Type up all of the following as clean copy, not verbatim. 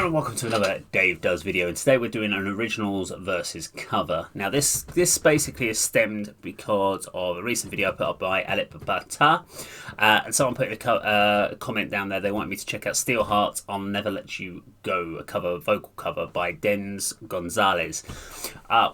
there and welcome to another Dave Does video, and today we're doing an originals versus cover. Now this basically is stemmed because of a recent video put up by Alip Bata, and someone put a comment down there. They wanted me to check out Steelheart, I'll Never Let You Go, a vocal cover by Gonjalez.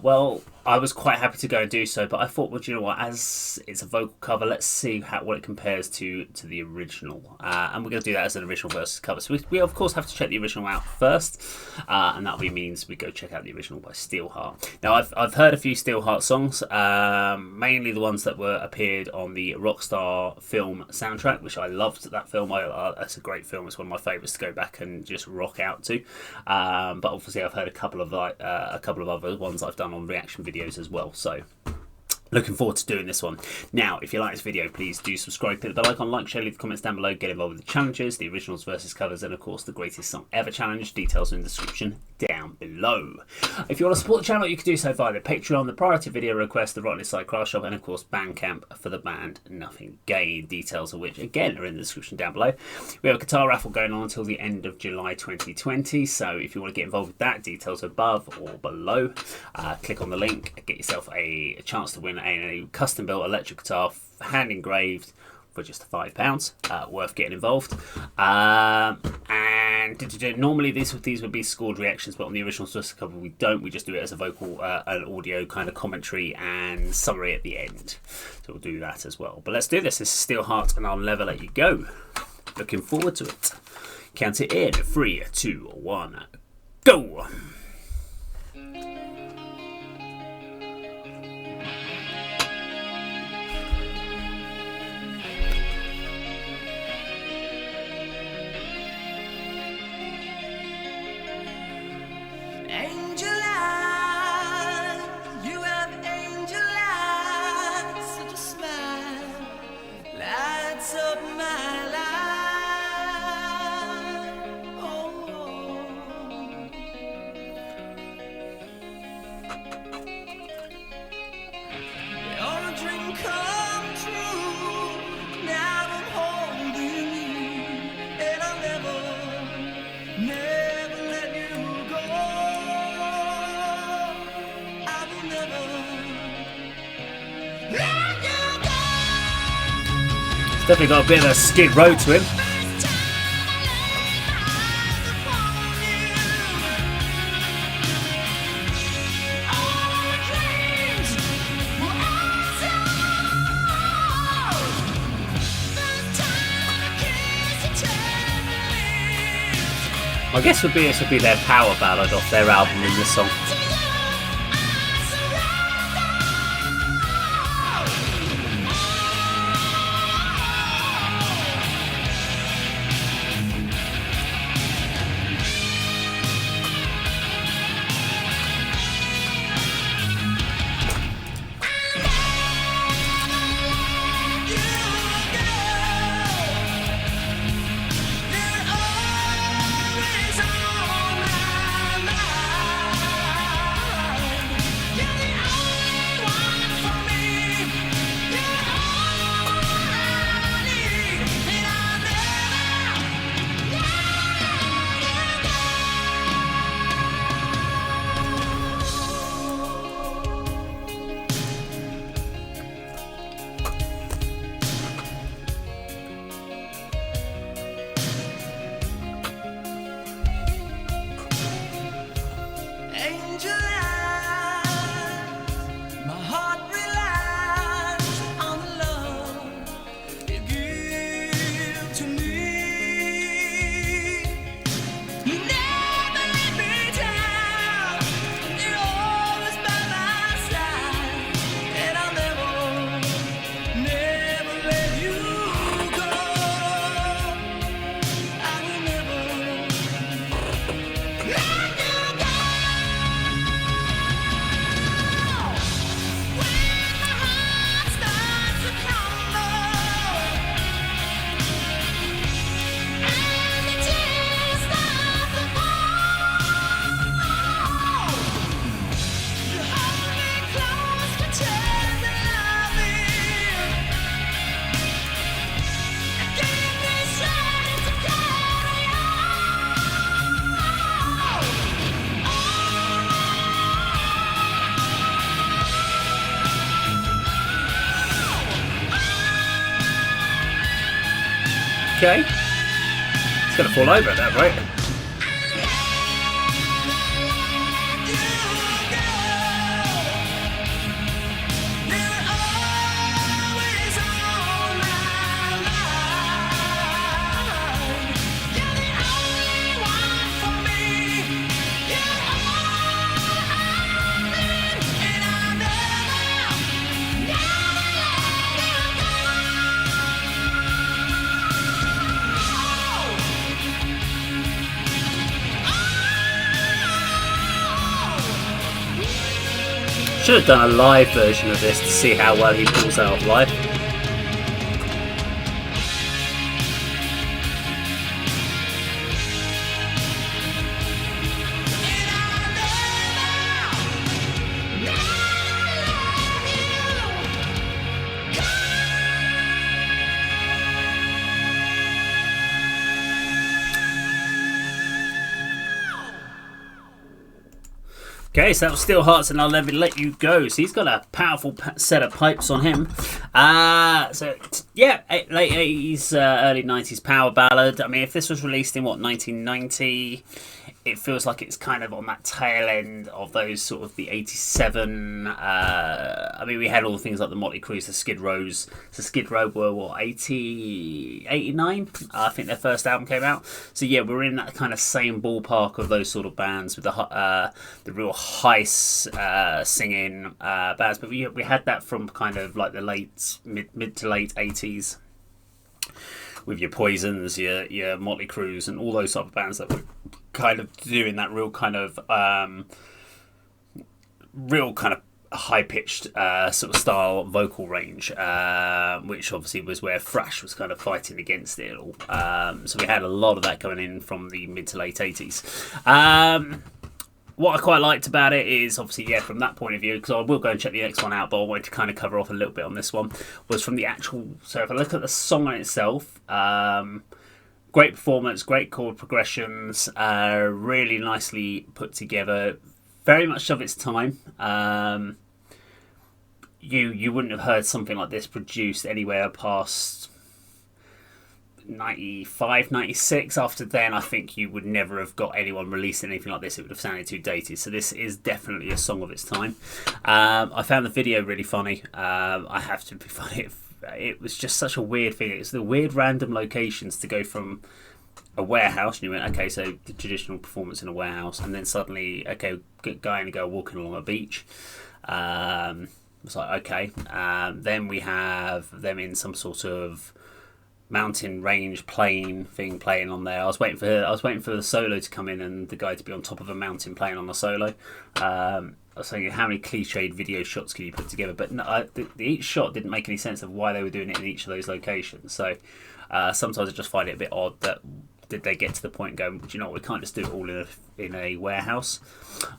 Well, I was quite happy to go and do so, but I thought, well, do you know what, as it's a vocal cover, let's see what it compares to the original, and we're going to do that as an original versus cover. So we of course have to check the original out first, and that means we go check out the original by Steelheart. Now I've heard a few Steelheart songs, mainly the ones that appeared on the Rockstar film soundtrack, which I loved. That film, that's a great film. It's one of my favourites to go back and just rock out to. But obviously I've heard a couple of other ones I've done on reaction videos as well. So looking forward to doing this one. Now, if you like this video, please do subscribe, hit the bell icon, like, share, leave the comments down below, get involved with the challenges, the originals versus covers, and of course the greatest song ever challenge. Details are in the description down below. If you want to support the channel, you can do so via the Patreon, the priority video request, the Rotten Inside Craft Shop, and of course Bandcamp for the band Nothing Gain. Details of which again are in the description down below. We have a guitar raffle going on until the end of July 2020, so if you want to get involved with that, details above or below. Click on the link, get yourself a chance to win a custom built electric guitar, hand engraved, for just £5, worth getting involved. And normally these would be scored reactions, but on the original Swiss cover we don't. We just do it as a vocal, an audio kind of commentary and summary at the end. So we'll do that as well. But let's do this. This is Steelheart and I'll Never Let You Go. Looking forward to it. Count it in. 3, 2, 1, go. Definitely got a bit of a skid row to him. I guess this would be their power ballad off their album in this song. Okay. It's going to fall over at that rate. Should have done a live version of this to see how well he pulls out live. Okay, so that was Steelheart, and I'll never let you go. So he's got a powerful set of pipes on him. So yeah, late 80s, early 90s power ballad. I mean, if this was released in what, 1990, it feels like it's kind of on that tail end of those sort of the 87. I mean, we had all the things like the Motley Crues, the Skid Rows. So Skid Row were what, 80, 89? I think their first album came out. So yeah, we're in that kind of same ballpark of those sort of bands with the real high singing bands. But we had that from kind of like the mid to late 80s. With your Poisons, your Motley Crues, and all those type of bands that were kind of doing that real kind of high pitched sort of style vocal range, which obviously was where thrash was kind of fighting against it all. So we had a lot of that coming in from the mid to late 80s. What I quite liked about it is, obviously, yeah, from that point of view, because I will go and check the next one out, but I wanted to kind of cover off a little bit on this one, was from the actual, so if I look at the song in itself, great performance, great chord progressions, really nicely put together, very much of its time. You wouldn't have heard something like this produced anywhere past 95, 96. After then, I think you would never have got anyone releasing anything like this. It would have sounded too dated. So this is definitely a song of its time. I found the video really funny. I have to be funny. It was just such a weird thing. It's the weird random locations to go from a warehouse, and you went, okay, so the traditional performance in a warehouse, and then suddenly, okay, guy and a girl walking along a beach. It's like, okay. Then we have them in some sort of mountain range plane thing playing on there. I was waiting for the solo to come in and the guy to be on top of a mountain playing on the solo. I was saying, how many cliched video shots can you put together? But no, each shot didn't make any sense of why they were doing it in each of those locations. So sometimes I just find it a bit odd that did they get to the point going, do you know what, we can't just do it all in a warehouse.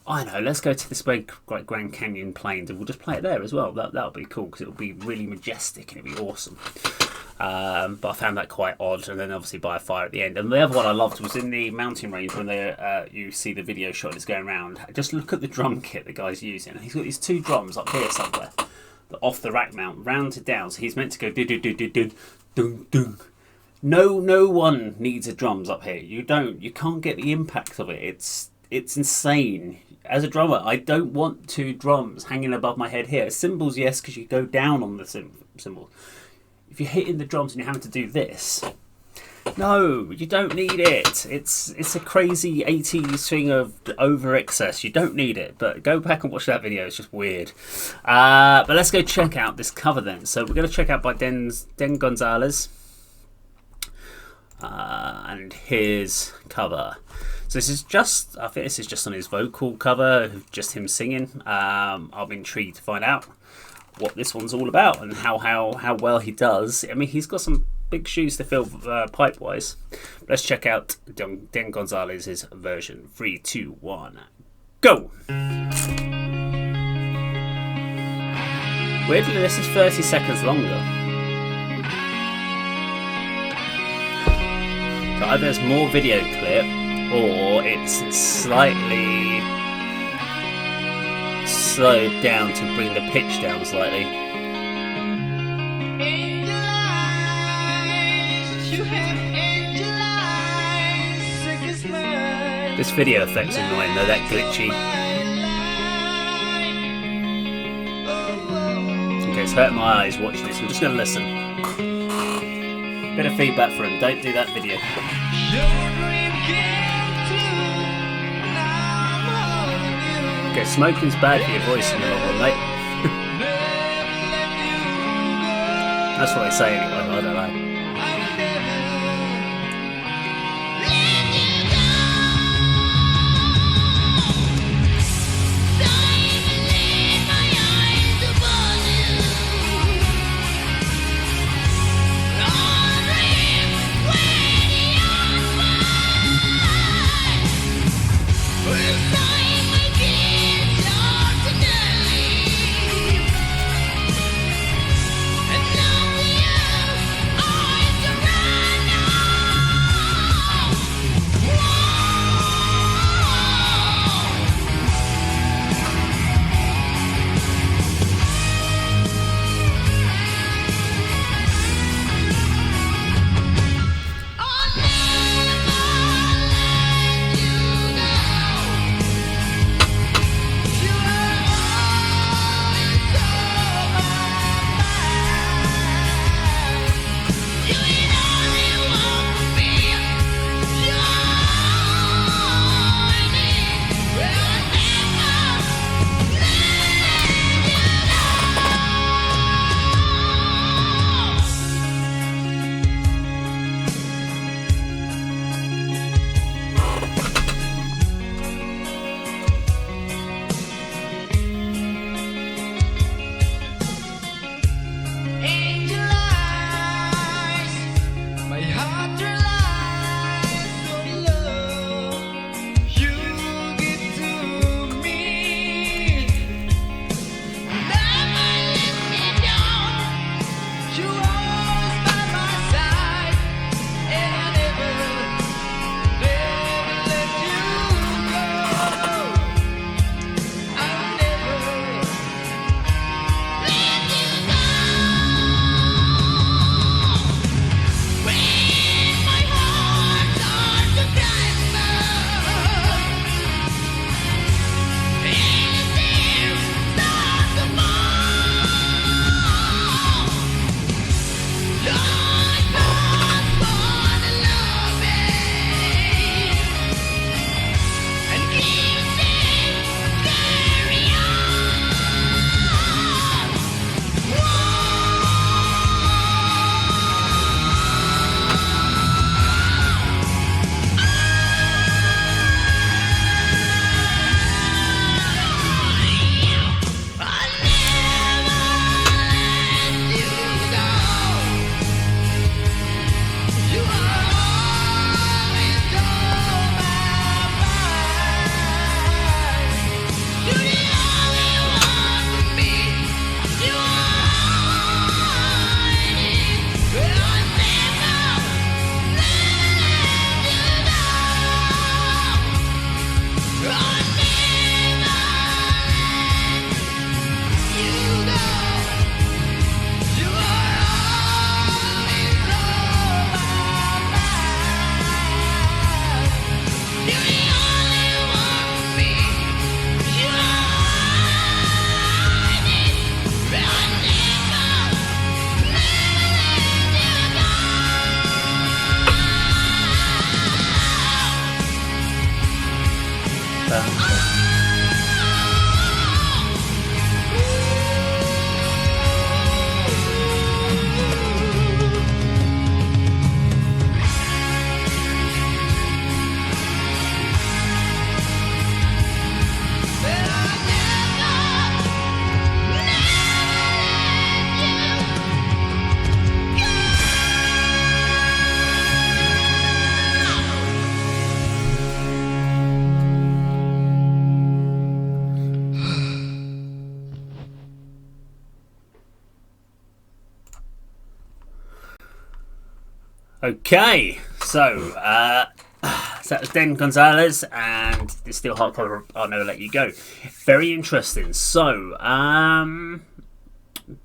I know, let's go to this great Grand Canyon Plains and we'll just play it there as well. That'll be cool because it'll be really majestic and it'll be awesome. But I found that quite odd, and then obviously by a fire at the end. And the other one I loved was in the mountain range when you see the video shot that's going around. Just look at the drum kit the guy's using. He's got these two drums up here somewhere, off the rack mount, rounded down. So he's meant to go do do do do do do do. No one needs a drums up here. You can't get the impact of it. It's insane. As a drummer, I don't want two drums hanging above my head here. Cymbals, yes, because you go down on the cymbals. If you're hitting the drums and you're having to do this, no, you don't need it. It's a crazy 80s thing of over excess. You don't need it, but go back and watch that video. It's just weird. But let's go check out this cover then. So we're going to check out by Den Gonjalez and his cover. So this is just, I think this is just on his vocal cover, just him singing. I'll be intrigued to find out what this one's all about and how well he does. I mean, he's got some big shoes to fill pipe wise. Let's check out Den Gonjalez's version. 3, 2, 1, go. Weirdly, this is 30 seconds longer. So either there's more video clip or it's slightly slowed down to bring the pitch down slightly. This video effect's annoying though, that glitchy. Okay, it's hurting my eyes watching this. I'm just going to listen. Bit of feedback for him. Don't do that video. Okay, smoking's bad for your voice in the long run, mate. That's what they say anyway, I don't know. Okay, so that was Gonjalez and the Steelheart cover. I'll never let you go. Very interesting. So,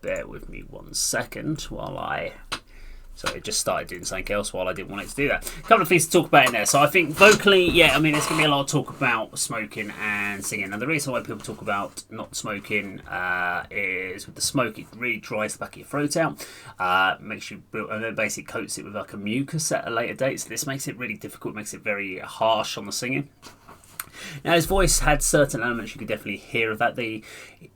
bear with me 1 second while I So it just started doing something else while I didn't want it to do that. A couple of things to talk about in there. So I think vocally, yeah, I mean, there's going to be a lot of talk about smoking and singing. And the reason why people talk about not smoking is with the smoke, it really dries the back of your throat out. Makes you, and then basically coats it with like a mucus at a later date. So this makes it really difficult, makes it very harsh on the singing. Now his voice had certain elements you could definitely hear of that.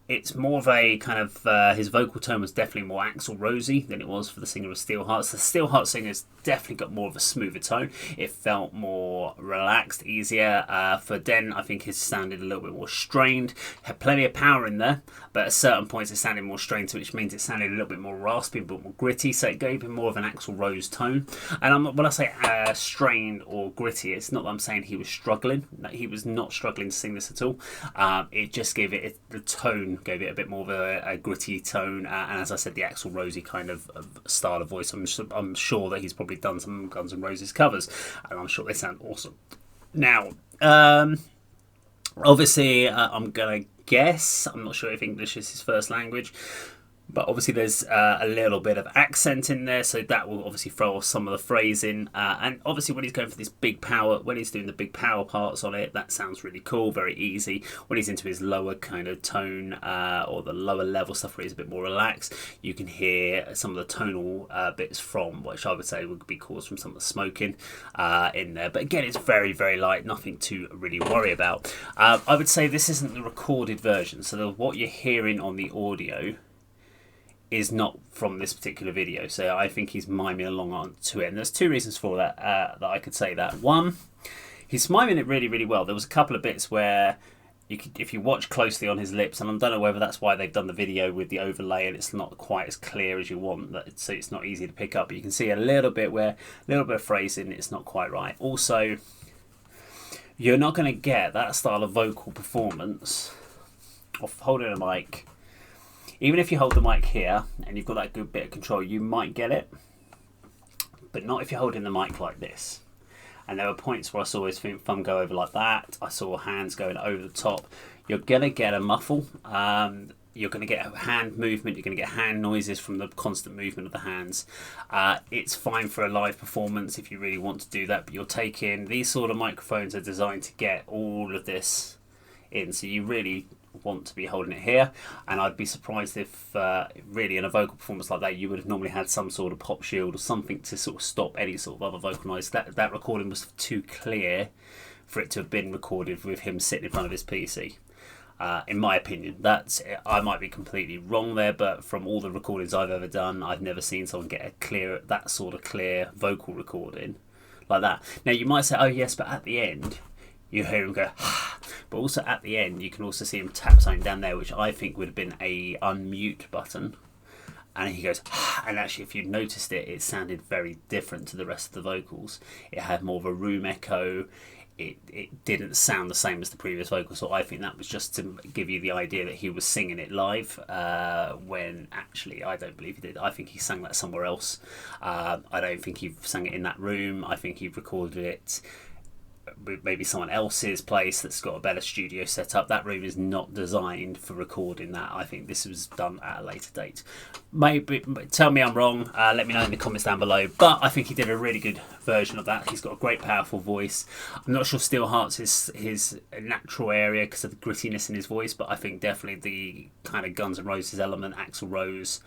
It's more of a kind of his vocal tone was definitely more Axl Rosy than it was for the singer of Steelheart. So the Steelheart singer's definitely got more of a smoother tone. It felt more relaxed, easier. For Den, I think his sounded a little bit more strained. Had plenty of power in there, but at certain points it sounded more strained, which means it sounded a little bit more raspy, a bit more gritty. So it gave him more of an Axl Rose tone. And when I say strained or gritty, it's not that I'm saying he was struggling. He was not struggling to sing this at all. It just gave it the tone. Gave it a bit more of a gritty tone, and as I said, the Axl Rosy kind of style of voice. I'm sure that he's probably done some Guns N' Roses covers, and I'm sure they sound awesome. Now, obviously, I'm gonna guess. I'm not sure if English is his first language. But obviously there's a little bit of accent in there, so that will obviously throw off some of the phrasing. And obviously when he's going for this big power, when he's doing the big power parts on it, that sounds really cool, very easy. When he's into his lower kind of tone or the lower level stuff where he's a bit more relaxed, you can hear some of the tonal bits from, which I would say would be caused from some of the smoking in there. But again, it's very, very light, nothing to really worry about. I would say this isn't the recorded version, so what you're hearing on the audio is not from this particular video, so I think he's miming along on to it, and there's two reasons for that that I could say that. One, he's miming it really, really well. There was a couple of bits where you could, if you watch closely on his lips, and I don't know whether that's why they've done the video with the overlay and it's not quite as clear as you want, so it's not easy to pick up, but you can see a little bit of phrasing, it's not quite right. Also, you're not going to get that style of vocal performance of holding a mic. Even if you hold the mic here and you've got that good bit of control, you might get it, but not if you're holding the mic like this. And there were points where I saw his thumb go over like that. I saw hands going over the top. You're going to get a muffle. You're going to get a hand movement. You're going to get hand noises from the constant movement of the hands. It's fine for a live performance if you really want to do that, but you're taking, these sort of microphones are designed to get all of this in. So you really want to be holding it here, and I'd be surprised if really in a vocal performance like that you would have normally had some sort of pop shield or something to sort of stop any sort of other vocal noise. That recording was too clear for it to have been recorded with him sitting in front of his PC. In my opinion, I might be completely wrong there, but from all the recordings I've ever done, I've never seen someone get that sort of clear vocal recording like that. Now you might say, oh yes, but at the end you hear him go, but also at the end you can also see him tap something down there, which I think would have been a unmute button, and he goes, and actually if you noticed it, it sounded very different to the rest of the vocals. It had more of a room echo. It didn't sound the same as the previous vocal, so I think that was just to give you the idea that he was singing it live, when actually I don't believe he did. I think he sang that somewhere else. I don't think he sang it in that room. I think he recorded it maybe someone else's place that's got a better studio setup. That room is not designed for recording that. I think this was done at a later date. Maybe tell me I'm wrong. Let me know in the comments down below. But I think he did a really good version of that. He's got a great, powerful voice. I'm not sure Steelheart's his natural area because of the grittiness in his voice, but I think definitely the kind of Guns N' Roses element, Axl Rose.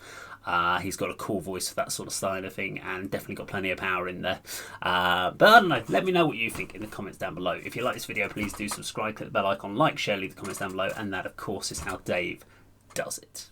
He's got a cool voice for that sort of style of thing, and definitely got plenty of power in there. But I don't know, let me know what you think in the comments down below. If you like this video, please do subscribe, click the bell icon, like, share, leave the comments down below, and that of course is how Dave does it.